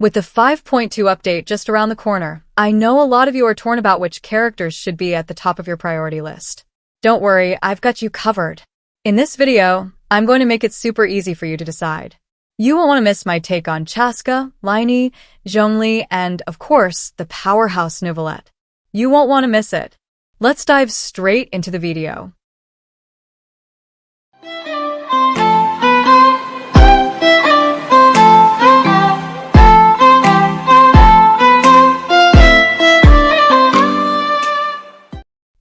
With the 5.2 update just around the corner, I know a lot of you are torn about which characters should be at the top of your priority list. Don't worry, I've got you covered. In this video, I'm going to make it super easy for you to decide. You won't want to miss my take on Chasca, Lyney, Zhongli, and, of course, the powerhouse Neuvillette. You won't want to miss it. Let's dive straight into the video.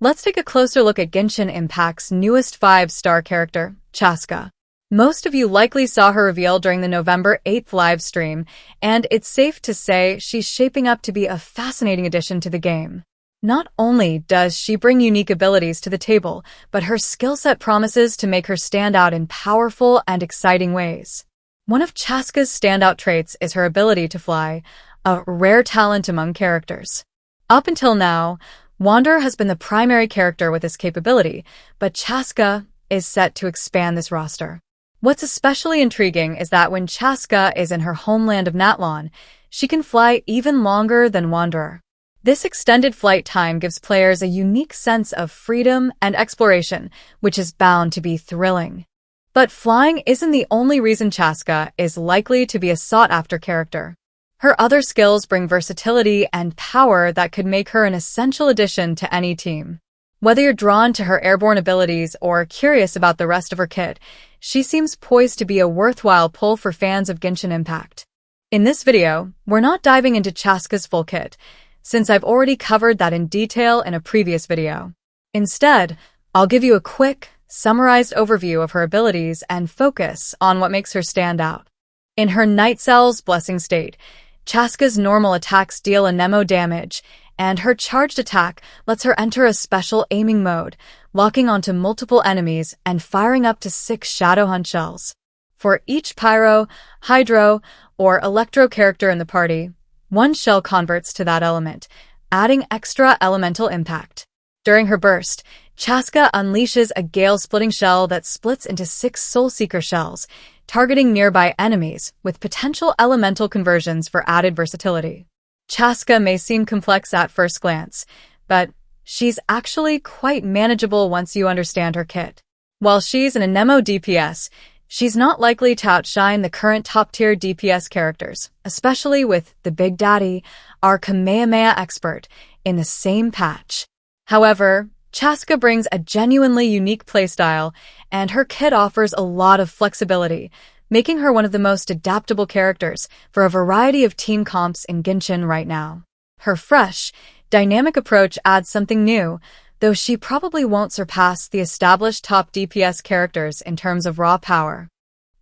Let's take a closer look at Genshin Impact's newest 5-star character, Chasca. Most of you likely saw her reveal during the November 8th livestream, and it's safe to say she's shaping up to be a fascinating addition to the game. Not only does she bring unique abilities to the table, but her skill set promises to make her stand out in powerful and exciting ways. One of Chasca's standout traits is her ability to fly, a rare talent among characters. Up until now, Wanderer has been the primary character with this capability, but Chasca is set to expand this roster. What's especially intriguing is that when Chasca is in her homeland of Natlan, she can fly even longer than Wanderer. This extended flight time gives players a unique sense of freedom and exploration, which is bound to be thrilling. But flying isn't the only reason Chasca is likely to be a sought-after character. Her other skills bring versatility and power that could make her an essential addition to any team. Whether you're drawn to her airborne abilities or curious about the rest of her kit, she seems poised to be a worthwhile pull for fans of Genshin Impact. In this video, we're not diving into Chasca's full kit, since I've already covered that in detail in a previous video. Instead, I'll give you a quick, summarized overview of her abilities and focus on what makes her stand out. In her Night Cell's Blessing state, Chasca's normal attacks deal a Nemo damage, and her charged attack lets her enter a special aiming mode, locking onto multiple enemies and firing up to 6 Shadow Hunt shells. For each Pyro, Hydro, or Electro character in the party, 1 shell converts to that element, adding extra elemental impact. During her burst, Chasca unleashes a Gale-splitting shell that splits into 6 Soul Seeker shells, targeting nearby enemies with potential elemental conversions for added versatility. Chasca may seem complex at first glance, but she's actually quite manageable once you understand her kit. While she's an Anemo DPS, she's not likely to outshine the current top-tier DPS characters, especially with the Big Daddy, our Kamehameha expert, in the same patch. However, Chasca brings a genuinely unique playstyle, and her kit offers a lot of flexibility, making her one of the most adaptable characters for a variety of team comps in Genshin right now. Her fresh, dynamic approach adds something new, though she probably won't surpass the established top DPS characters in terms of raw power.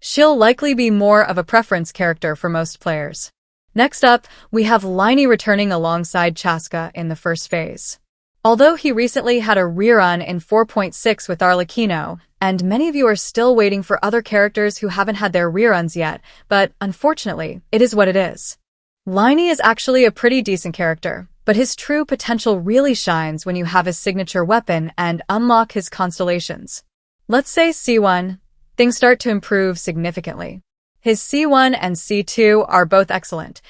She'll likely be more of a preference character for most players. Next up, we have Lyney returning alongside Chasca in the first phase. Although he recently had a rerun in 4.6 with 𝐜𝐴𝐴𝐞, and many of you are still waiting for other characters who haven't had their reruns yet, but unfortunately, it is what it is. Lyney is actually a pretty decent character, but his true potential really shines when you have his signature weapon and unlock his constellations. Let's say C1, things start to improve significantly. His C1 and C2 are both excellent.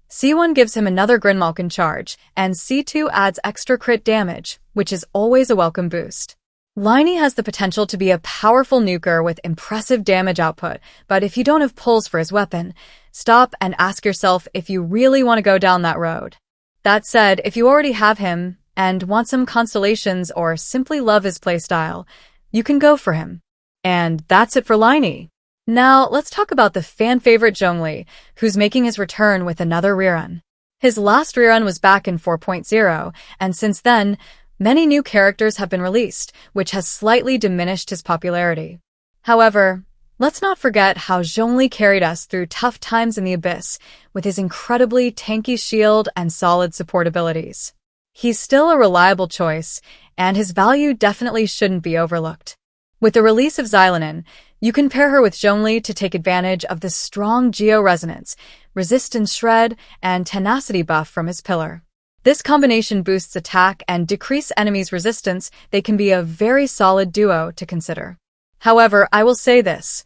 C1 gives him another Grinmalkin charge, and C2 adds extra crit damage, which is always a welcome boost. Lyney has the potential to be a powerful nuker with impressive damage output, but if you don't have pulls for his weapon, stop and ask yourself if you really want to go down that road. That said, if you already have him and want some constellations or simply love his playstyle, you can go for him. And that's it for Lyney. Now, let's talk about the fan-favorite Zhongli, who's making his return with another rerun. His last rerun was back in 4.0, and since then, many new characters have been released, which has slightly diminished his popularity. However, let's not forget how Zhongli carried us through tough times in the Abyss, with his incredibly tanky shield and solid support abilities. He's still a reliable choice, and his value definitely shouldn't be overlooked. With the release of 𝐜𝐴𝐴𝐞, you can pair her with Zhongli to take advantage of the strong Geo-Resonance, Resistance Shred, and Tenacity buff from his pillar. This combination boosts attack and decreases enemies' resistance. They can be a very solid duo to consider. However, I will say this.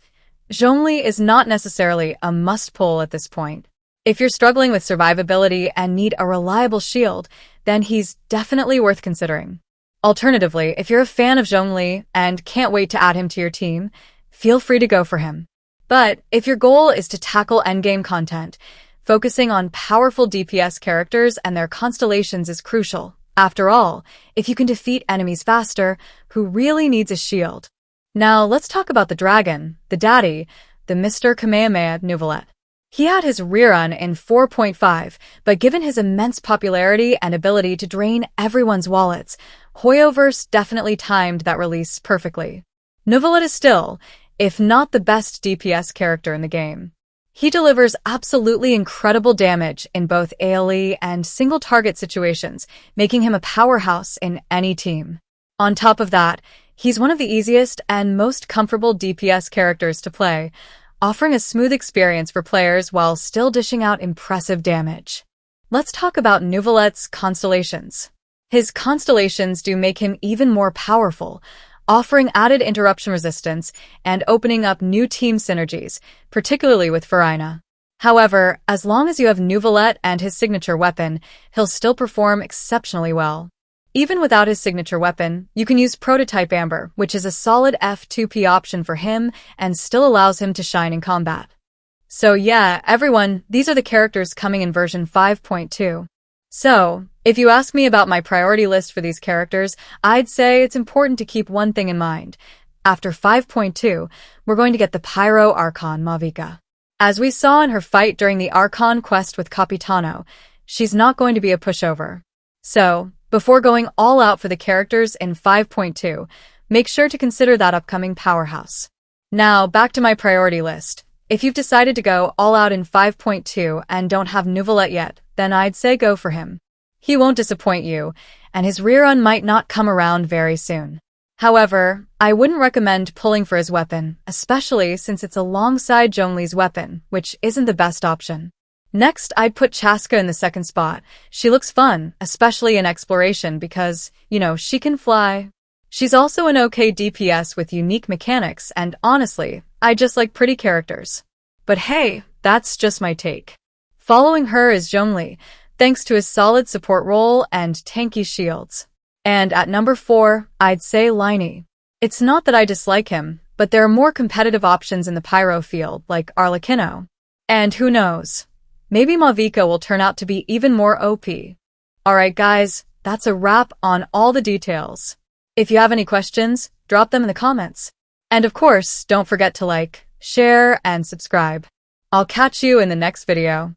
Zhongli is not necessarily a must-pull at this point. If you're struggling with survivability and need a reliable shield, then he's definitely worth considering. Alternatively, if you're a fan of Zhongli and can't wait to add him to your team, feel free to go for him. But if your goal is to tackle endgame content, focusing on powerful DPS characters and their constellations is crucial. After all, if you can defeat enemies faster, who really needs a shield? Now let's talk about the dragon, the daddy, the Mr. Kamehameha Neuvillette. He had his rerun in 4.5, but given his immense popularity and ability to drain everyone's wallets, Hoyoverse definitely timed that release perfectly. Neuvillette is still, if not the best DPS character in the game. He delivers absolutely incredible damage in both AoE and single-target situations, making him a powerhouse in any team. On top of that, he's one of the easiest and most comfortable DPS characters to play, offering a smooth experience for players while still dishing out impressive damage. Let's talk about Neuvillette's constellations. His constellations do make him even more powerful, offering added interruption resistance and opening up new team synergies, particularly with Farina. However, as long as you have Neuvillette and his signature weapon, he'll still perform exceptionally well. Even without his signature weapon, you can use Prototype Amber, which is a solid F2P option for him and still allows him to shine in combat. So yeah, everyone, these are the characters coming in version 5.2. So, if you ask me about my priority list for these characters, I'd say it's important to keep one thing in mind. After 5.2, we're going to get the Pyro Archon 𝐼𝐞𝐥𝐜. As we saw in her fight during the Archon quest with Capitano, she's not going to be a pushover. So, before going all out for the characters in 5.2, make sure to consider that upcoming powerhouse. Now, back to my priority list. If you've decided to go all out in 5.2 and don't have Neuvillette yet, then I'd say go for him. He won't disappoint you, and his rerun might not come around very soon. However, I wouldn't recommend pulling for his weapon, especially since it's alongside Zhongli's weapon, which isn't the best option. Next, I'd put Chasca in the second spot. She looks fun, especially in exploration because, she can fly. She's also an okay DPS with unique mechanics, and honestly, I just like pretty characters. But hey, that's just my take. Following her is Zhongli, thanks to his solid support role and tanky shields. And at number 4, I'd say Lyney. It's not that I dislike him, but there are more competitive options in the Pyro field, like 𝐜𝐴𝐴𝐴. And who knows? Maybe 𝐼𝐴𝐴𝐴 will turn out to be even more OP. Alright guys, that's a wrap on all the details. If you have any questions, drop them in the comments. And of course, don't forget to like, share, and subscribe. I'll catch you in the next video.